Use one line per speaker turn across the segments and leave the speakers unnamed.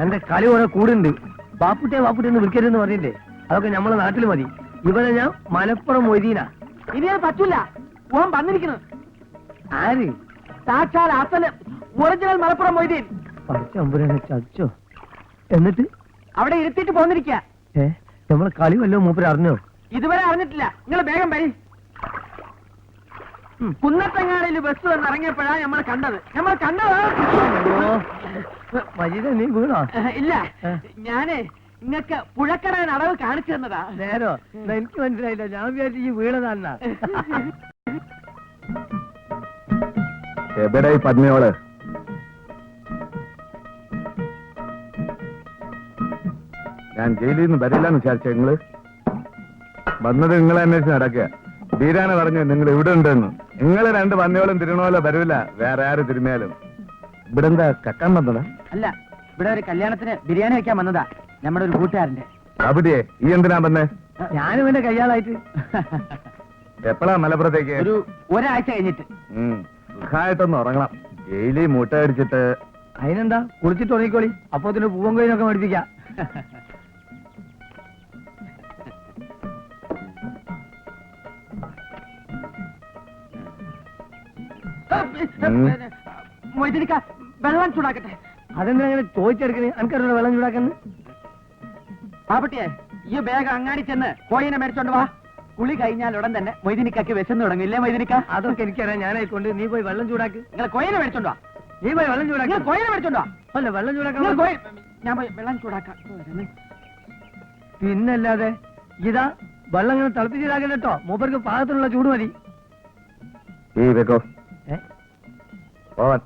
എന്റെ കളി കുറെ കൂടുണ്ട്. ബാപ്പുട്ടെ ബാപ്പുട്ടെ എന്ന് വിളിക്കരുതെന്ന് പറഞ്ഞില്ലേ? അതൊക്കെ നമ്മളെ നാട്ടിൽ മതി. ഇവരെ ഞാൻ മലപ്പുറം മൊയ്തീന.
ഇനി അത് പറ്റൂല. ഓൻ വന്നിരിക്കുന്നു.
ആര്?
സാക്ഷാൽ അസല് ഒറിജിനൽ മലപ്പുറം മൊയ്തീൻ.
പച്ചമ്പുരനെ ചച്ചോ. എന്നിട്ട്
അവിടെ ഇരുത്തിട്ട് പോന്നിരിക്കുക.
നമ്മളെ കളി വല്ലോ മൂപ്പര് അറിഞ്ഞോ?
ഇതുവരെ അറിഞ്ഞിട്ടില്ല. നിങ്ങൾ വേഗം വരി. കുന്നത്തങ്ങാടിയിൽ ബസ് വന്ന് ഇറങ്ങിയപ്പോഴാ നമ്മൾ കണ്ടത്.
മജീദ നീ വീണോ?
ഇല്ല, ഞാന് നിങ്ങൾക്ക് പുഴക്കടൻ അടവ് കാണിച്ചു തന്നതാ.
നേരോ? എനിക്ക് മനസ്സിലായില്ല. ഞാൻ വിചാരിച്ചു ഈ വീണതാന്നാ.
എവിടെ പത്നിയോള്? ഞാൻ ജയിലിൽ നിന്ന് വരില്ലെന്ന് വിചാരിച്ച നിങ്ങള് വന്നത് നിങ്ങളെ അന്വേഷിച്ച് നടക്കുക. ബീരാന പറഞ്ഞു നിങ്ങൾ ഇവിടെ ഉണ്ടെന്ന്. നിങ്ങൾ രണ്ട് പന്നിയോളും തിരുണോലോ വരൂല, വേറെ ആര് തിരുമേലും. ഇവിടെ എന്താ കക്കാൻ വന്നതാ?
അല്ല, ഇവിടെ ഒരു കല്യാണത്തിന് ബിരിയാണി വെക്കാൻ വന്നതാ, നമ്മുടെ ഒരു കൂട്ടുകാരന്റെ.
അവിടെയേ ഈ എന്തിനാ വന്നേ?
ഞാനും എന്റെ കയ്യാളായിട്ട്.
എപ്പോഴാ മലപ്പുറത്തേക്ക്?
ഒരാഴ്ച കഴിഞ്ഞിട്ട്.
സുഖമായിട്ടൊന്ന് ഉറങ്ങണം. ജയിലിൽ മൂട്ട അടിച്ചിട്ട്.
അതിനെന്താ, കുളിച്ചിട്ട് ഉറങ്ങിക്കോളി. അപ്പൊ അതിന് പൂവൻ കോയിനൊക്കെ മേടിപ്പിക്കാം.
മൊയ്തീനിക്ക, വെള്ളം ചൂടാക്കട്ടെ.
അതെന്താ അങ്ങനെ ചോദിച്ചെടുക്കണേ? എനിക്കറിയില്ല വെള്ളം ചൂടാക്കുന്നു.
പാപ്പട്ടിയെ, ഈ ബാഗ് അങ്ങാടി ചെന്ന് കോഴിനെ മേടിച്ചോണ്ട് വാ. കുളി കഴിഞ്ഞാൽ ഉടൻ തന്നെ മൊയ്തീനിക്കക്ക് വിശന്ന് തുടങ്ങും. ഇല്ലേ മൊയ്തീനിക്ക?
അതൊക്കെ എനിക്കറിയാം. ഞാനായിക്കൊണ്ട് നീ പോയി വെള്ളം ചൂടാക്ക്.
നിങ്ങൾ കോഴിനെ മേടിച്ചോണ്ട് വാ.
നീ പോയി വെള്ളം ചൂടാക്കി.
കോഴിനെ മേടിച്ചോണ്ട് വാ.
അല്ല, വെള്ളം ചൂടാക്കാൻ
ഞാൻ പോയി വെള്ളം ചൂടാക്കാം.
പിന്നല്ലാതെ ഇതാ വെള്ളം ഇങ്ങനെ തിളപ്പിച്ചിടാക്കണ്ട കേട്ടോ. മൂപ്പർക്ക് പാകത്തിനുള്ള ചൂട് മതി.
ഈ വെക്കോ പോവാൻ.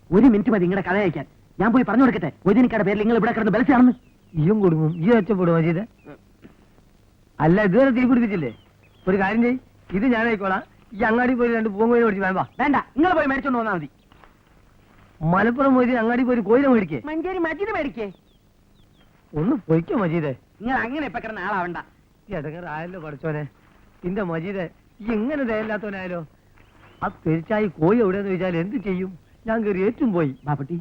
ഒരു മിനിറ്റ് മതി നിങ്ങളുടെ കഥ അയക്കാൻ. ഞാൻ പോയി പറഞ്ഞു കൊടുക്കട്ടെ മൊയ്തീനിക്കയുടെ പേരിൽ നിങ്ങൾ ഇവിടെ കിടന്ന് ബലസാണെന്ന്.
ഈയും കൊടുക്കും. ഈ ഒച്ചപ്പെടും മജീദ്. അല്ല, ഇതുവരെ തീ പിടിപ്പിച്ചില്ലേ? ഒരു കാര്യം ചെയ്യ്, ഇത് ഞാനായിക്കോളാം. ഈ അങ്ങാടി പോയി രണ്ട് പൂവൻ കോഴി മേടിച്ച് വേണ്ട.
വേണ്ട, നിങ്ങൾ പോയി മേടിച്ചോണ്ട് വന്നാൽ മതി.
മലപ്പുറം പോയി അങ്ങാടി പോയി കോയിനെ മേടിക്കേ.
മഞ്ചേരി മജീദ് മേടിക്കേ.
ഒന്ന് പൊയ്ക്കോ മജീദേ.
നിങ്ങൾ അങ്ങനെ ഇപ്പൊ കിടന്ന ആളാവണ്ട.
ഈ ഇടങ്ങറായല്ലോ പഠിച്ചോനെ. ഇന്റെ മജീദേ, ഈ എങ്ങനെ ദയല്ലാത്തവനായാലോ? ആ പെരിച്ചായി കോഴി എവിടെയെന്ന് ചോദിച്ചാൽ എന്ത് ചെയ്യും? ഞാൻ കയറി ഏറ്റും പോയി.
ബാപ്പട്ടി,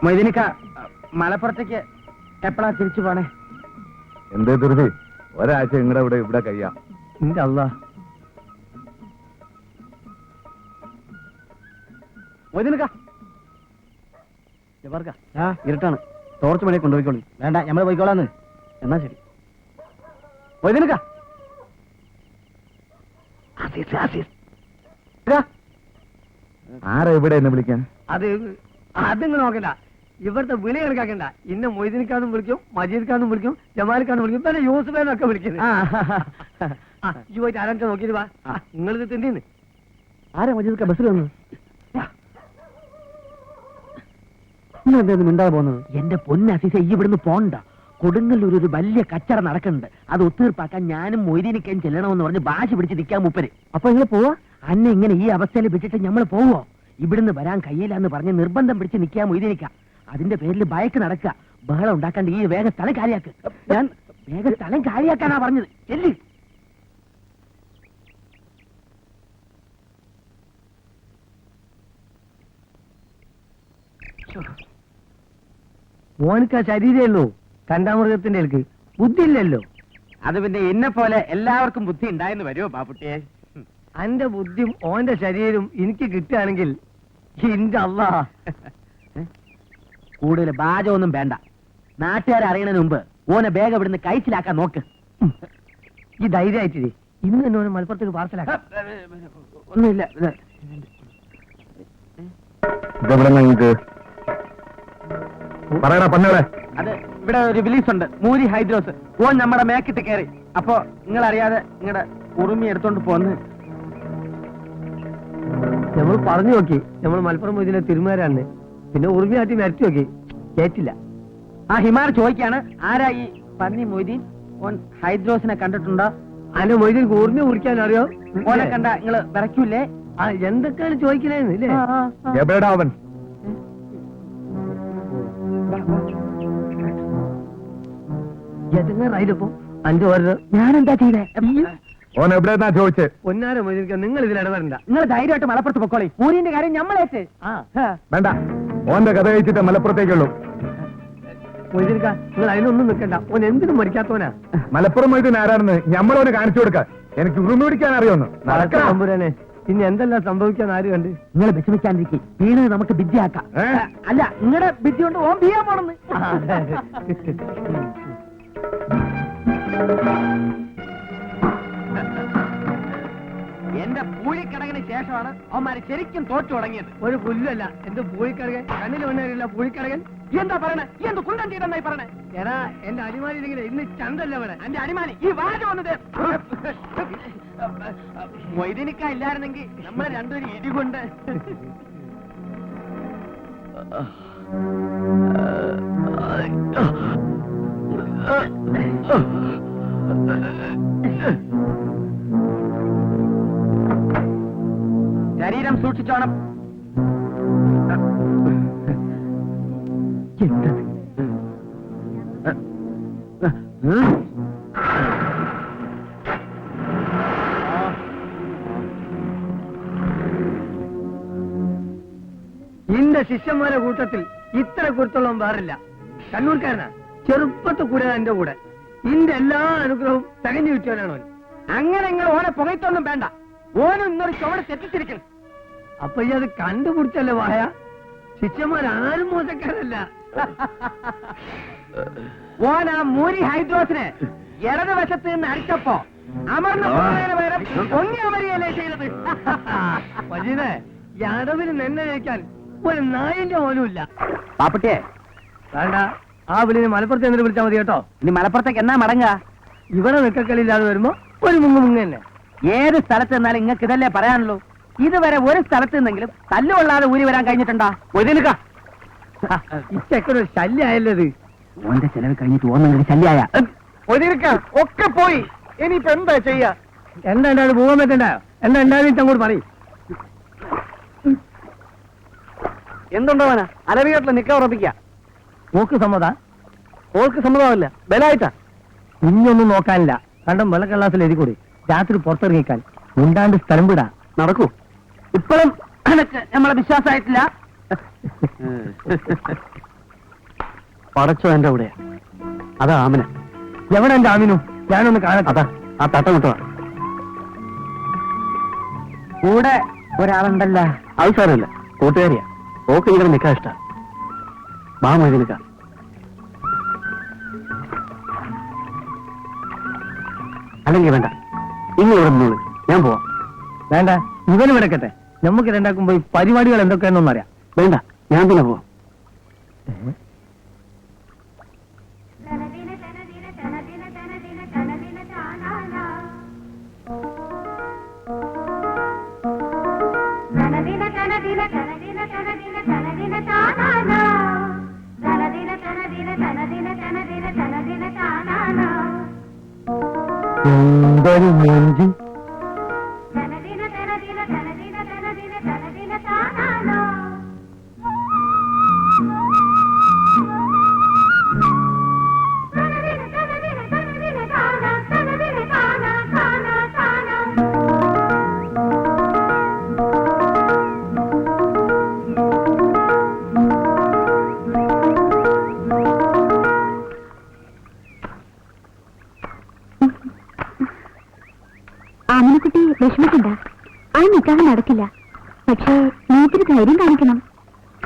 മൊയ്തീനിക്ക, മലപ്പുറത്തേക്ക് എപ്പോഴാ തിരിച്ചു പോണേ?
എന്തേ ധൃതി? ഒരാഴ്ച നിങ്ങളുടെ ഇവിടെ കഴിയാം.
എന്റെ അല്ലാ.
മൊയ്തീനിക്ക, ഇരുട്ടാണ്. ടോർച്ച് മണിയെ കൊണ്ടുപോയിക്കോളൂ. വേണ്ട, ഞമ്മള് പോയിക്കോളാന്ന്. എന്നാ ശരി. മൊയ്തീനിക്ക,
ആരാ ഇവിടെ എന്നെ വിളിക്കാൻ?
അതിങ്ങനെ നോക്കണ്ട. ഇവിടുത്തെ വിളി കണക്കാക്കണ്ട. ഇന്ന് മൊയ്തീനിക്കാന്നും വിളിക്കും, മജീദ്ക്കാന്നും വിളിക്കും, ജമാലിക്കാന്നും വിളിക്കും, പിന്നെ യൂസുഫേനൊക്കെ വിളിക്കുന്നത്. ഈ പോയിട്ട് ആരാച്ചാ നോക്കിയിട്ട് വാ. നിങ്ങളിത് തിന്നീന്ന്.
ആരാ മജീദ്ക്ക ബസ്സിൽ വന്നു? മിണ്ടാതെ പോകുന്നത്? എന്റെ പൊന്നസീസ, ഈ ഇവിടുന്ന് പോണ്ട. കൊടുങ്ങല്ലൂർ ഒരു വലിയ കച്ചറ നടക്കുന്നുണ്ട്. അത് ഒത്തീർപ്പാക്കാൻ ഞാനും മൊയ്തീനിക്കയും ചെല്ലണമെന്ന് പറഞ്ഞ് ഭാഷ പിടിച്ച് നിൽക്കാൻ മൂപ്പര്. അപ്പൊ നിങ്ങൾ പോവാ? അന്നെ ഇങ്ങനെ ഈ അവസ്ഥയിൽ വെച്ചിട്ട് നമ്മൾ പോവോ? ഇവിടുന്ന് വരാൻ കഴിയില്ലെന്ന് പറഞ്ഞ് നിർബന്ധം പിടിച്ച് നിൽക്കാൻ മൊയ്തീനിക്ക. അതിന്റെ പേരിൽ ബയക്ക് നടക്കുക. ബഹളം ഉണ്ടാക്കാണ്ട് ഈ വേഗ സ്ഥലം കാര്യാക്ക്. ഞാൻ വേഗ സ്ഥലം കാര്യാക്കാനാ പറഞ്ഞത്. ചെല്ലി.
മോനിക്ക ശരീരേ ഉള്ളൂ. കണ്ടാമൃഗത്തിന്റെ ഇൽക്ക് ബുദ്ധി ഇല്ലല്ലോ.
അത് പിന്നെ എന്നെ പോലെ എല്ലാവർക്കും ബുദ്ധി ഉണ്ടായെന്ന് വരുമോ ബാപ്പുട്ടിയെ?
അന്റെ ബുദ്ധിയും ഓന്റെ ശരീരവും എനിക്ക് കിട്ടുകയാണെങ്കിൽ ഇന്റെ അള്ളാ.
കൂടുതൽ ബാജമൊന്നും വേണ്ട. നാട്ടുകാരെ അറിയണതിന് മുമ്പ് ഓനെ വേഗം ഇവിടുന്ന് കഴിച്ചിലാക്കാൻ നോക്ക്.
ഈ ധൈര്യമായിട്ടില്ലേ ഇന്ന് തന്നെ ഓനെ മലപ്പുറത്തേക്ക് പാർസലാക്കാം.
ഒന്നുമില്ല.
ഇതെവിടെ നിങ്ങൾക്ക് പറയണ പന്നളെ?
അത് ഇവിടെ ഒരു റിലീസ് ഉണ്ട്, മൂരി ഹൈദ്രോസ്. ഓൻ നമ്മുടെ മേക്കിട്ട് കയറി. അപ്പൊ നിങ്ങൾ അറിയാതെ നിങ്ങളുടെ ഉറുമി എടുത്തോണ്ട് പോന്ന്.
നമ്മൾ പറഞ്ഞു നോക്കി നമ്മൾ മലപ്പുറം മൊയ്തീനെ തിരുമാരാണ്. പിന്നെ ഉറുമിയാറ്റി മരത്തി നോക്കി കേറ്റില്ല.
ആ ഹിമാർ ചോദിക്കാണ്, ആരാ ഈ പന്നി മൊയ്തീൻ? ഓൻ ഹൈദ്രോസിനെ കണ്ടിട്ടുണ്ടോ?
അന്റെ മൊയ്തീൻ ഉറുമി കുറിക്കാൻ അറിയോ?
ഓനെ കണ്ട നിങ്ങള് വിറയ്ക്കൂലേ?
ആ എന്തൊക്കെയാണ് ചോദിക്കണേന്ന് ഇല്ലേ?
എവിടെടാ അവൻ?
എതെങ്ങാറായില്ലപ്പോ അഞ്ചു ഓരോ
ഞാനെന്താ ചെയ്തേ?
ഓൻ എവിടെന്നാ ചോദിച്ചേ?
പൊന്നാര മൊയ്തീൻ നിങ്ങൾ ഇതിൽ ഇടപെടണ്ട.
നിങ്ങൾ ധൈര്യമായിട്ട് മലപ്പുറത്ത് പൊക്കോളി. മൂരിന്റെ കാര്യം ഞമ്മളേറ്റ്.
വേണ്ട, ഓന്റെ കഥ കഴിച്ചിട്ട് മലപ്പുറത്തേക്കുള്ളൂ.
മൊയ്തീൻക്ക നിങ്ങൾ അതിനൊന്നും നിൽക്കണ്ട. ഓൻ എന്തിനും മരിക്കാത്തവനാ.
മലപ്പുറം മൊയ്തീൻ ആരാണെന്ന് ഞമ്മളോന് കാണിച്ചു കൊടുക്ക. എനിക്ക് ഉറുമി പിടിക്കാൻ അറിയോന്ന്.
തമ്പുരാനെ ഇനി എന്തെല്ലാം സംഭവിക്കാൻ ആര് കണ്ട്?
നിങ്ങൾ വിഷമിക്കാണ്ടിരിക്കും. വീണത് നമുക്ക് ബിദ്യയാക്കാം. അല്ല, നിങ്ങളുടെ ബിദ്യ കൊണ്ട് ഓൻ ബിയാൻ പോണെന്ന്. എന്റെ പൂഴിക്കടകിന് ശേഷമാണ് അവന്മാര് ശരിക്കും തോറ്റു തുടങ്ങിയത്.
ഒരു പുല്ലല്ല എന്ത് പൂഴിക്കടകൻ, കണ്ണിൽ വന്നില്ല പൂഴിക്കടകൻ.
എന്താ പറയണേ? ഈ എന്ത് കുണ്ടം ചെയ്തെന്നായി പറയണേ?
എടാ എന്റെ അടിമാലി ഇരിക്കുന്നത് ഇന്ന് ചന്തല്ല ഇവിടെ.
എന്റെ അടിമാലി ഈ വാഴ വന്നത് മൊയ്തീനിക്ക ഇല്ലായിരുന്നെങ്കിൽ നമ്മളെ രണ്ടുപേരും ഇടികൊണ്ട്. ശരീരം സൂക്ഷിച്ചോണം.
ഇന്റെ ശിഷ്യന്മാരുടെ കൂട്ടത്തിൽ ഇത്ര കുരുത്തുള്ളവൻ വേറില്ല. കണ്ണൂർക്കാരനാ, ചെറുപ്പത്തിൽ കൂടെ എന്റെ കൂടെ. ഇന്റെ എല്ലാ അനുഗ്രഹവും തികഞ്ഞു കിട്ടിയവനാണ് ഓൻ.
അങ്ങനെ നിങ്ങൾ ഓനെ പുകയത്തൊന്നും വേണ്ട. ഓനും ഇന്നൊരു ചുവട് തെറ്റിച്ചിരിക്കണം.
അപ്പൊ ഈ അത് കണ്ടുപിടിച്ചല്ലേ വായ. ശിഷ്യന്മാരാരും മോശക്കാരല്ല.
ഓൻ ആ മൂരി ഹൈദ്രോസിനെ ഇടതുവശത്ത് നിന്ന് അടിച്ചപ്പോ അമർന്ന പകരം പൊങ്ങി അമരിയല്ലേ ചെയ്തത്.
മജീദേ, ഈ അടവിന് നെന്നെ കഴിക്കാൻ ഒരു നായിന്റെ പോലും ഇല്ല.
പാപ്പട്ടിയെ
വേണ്ട, ആ വിളിന് മലപ്പുറത്ത് എന്നിട്ട് വിളിച്ചാൽ മതി കേട്ടോ.
ഇനി മലപ്പുറത്തേക്ക് എന്നാ മടങ്ങുക?
ഇവിടെ നിൽക്കക്കളില്ലാതെ വരുമ്പോ ഒരു മുങ്ങ തന്നെ.
ഏത് സ്ഥലത്ത് നിന്നാലും നിങ്ങൾക്ക് ഇതല്ലേ പറയാനുള്ളൂ. ഇതുവരെ ഒരു സ്ഥലത്ത് നിന്നെങ്കിലും തല്ലുകൊള്ളാതെ ഊരി വരാൻ കഴിഞ്ഞിട്ടുണ്ടോ?
ഇച്ചൊരു ശല്യായല്ലോ ഇത്.
ഓന്റെ ചെലവ് കഴിഞ്ഞിട്ട് ഓന്നെങ്കിലും ശല്യായ
ഒക്കെ പോയി. ഇനിയിപ്പോ എന്താ ചെയ്യാ? എന്താ ഉണ്ടാവും പോകാൻ പറ്റണ്ടായോ? എന്താ ഉണ്ടാവും അങ്ങോട്ട് പറയും.
എന്തുണ്ടോവനാ അലവിയോട്ടിൽ നിൽക്കാൻ ഉറപ്പിക്ക.
ഓക്ക് സമ്മതാ?
ഓൾക്ക് സമ്മതമല്ല, ബലായിട്ടാ.
ഇനിയൊന്നും നോക്കാനില്ല. കണ്ടും വെള്ളക്കള്ളാസിൽ എഴുതിക്കൂടി. രാത്രി പുറത്തിറങ്ങിക്കാൻ ഉണ്ടാണ്ട് സ്ഥലം വിടാ.
നടക്കൂ. ഇപ്പോഴും അനക്ക് നമ്മളെ വിശ്വാസമായിട്ടില്ല.
പടച്ചോ എന്റെ കൂടെ. അതാ ആമിന. എവിടെ എന്റെ ആമിനു? ഞാനൊന്ന് കാണട്ടെ. അതാ ആ തട്ട കിട്ടുക.
കൂടെ ഒരാളുണ്ടല്ലോ.
അത് സാരമില്ല, കൂട്ടുകാരിയാ. ഓക്ക് ഇങ്ങനെ നിൽക്കാൻ ഇഷ്ട. വാ മതി നിൽക്കാം. അല്ലെങ്കിൽ വേണ്ട, ഇന്ന് ഇവിടെ നിന്നോളൂ, ഞാൻ പോവാം. വേണ്ട, ഇവന് വിടക്കട്ടെ. നമുക്ക് രണ്ടാക്കും പോയി പരിപാടികൾ എന്തൊക്കെയാണെന്നൊന്നും അറിയാം. വേണ്ട, ഞാൻ തന്നെ പോവാം. എന്തൊരു നെഞ്ച്.
ആമിനക്കുട്ടി വിഷമിക്കണ്ട ആ നിക്കാഹ് നടക്കില്ല. പക്ഷേ നീ ഇത്തിരി ധൈര്യം കാണിക്കണം.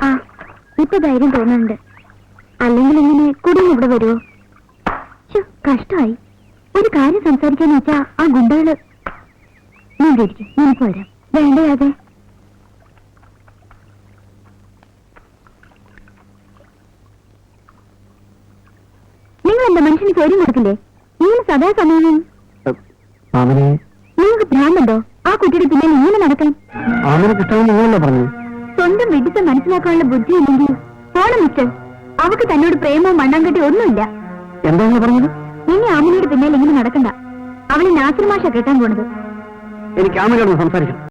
ആ ഇപ്പൊ ധൈര്യം തോന്നുന്നുണ്ട്. അല്ലെങ്കിൽ ഇങ്ങനെ കുടുംബം ഇവിടെ വരുമോ? കഷ്ടമായി. ഒരു കാര്യം സംസാരിക്കാന്ന് വെച്ചാ ആ ഗുണ്ടകള്. നീ ഇരിക്കും, നിനക്ക് വരാം. വേണ്ടയാതെ നിങ്ങൾ എന്താ മനുഷ്യന് ചോദ്യം കൊടുക്കില്ലേ? ഇങ്ങനെ സദാസമയം നിങ്ങൾക്ക് ഭ്രാന്തുണ്ടോ? ആ കുട്ടിയുടെ പിന്നിൽ ഇങ്ങനെ നടക്കാൻ
പറഞ്ഞു.
സ്വന്തം വിഡിത്തം മനസ്സിലാക്കാനുള്ള ബുദ്ധി ഇല്ലെങ്കിൽ പോണം മിസ്റ്റർ. അവക്ക് തന്നോട് പ്രേമവും മണ്ണാങ്കട്ടി ഒന്നുമില്ല.
എന്താ പറഞ്ഞത്?
ഇനി ആമിനയുടെ പിന്നാലെ ഇങ്ങനെ നടക്കണ്ട. അവളെ നാസിർ മാഷ കേട്ടാൻ പോണത്.
എനിക്ക് ആമിനോട് സംസാരിക്കണം.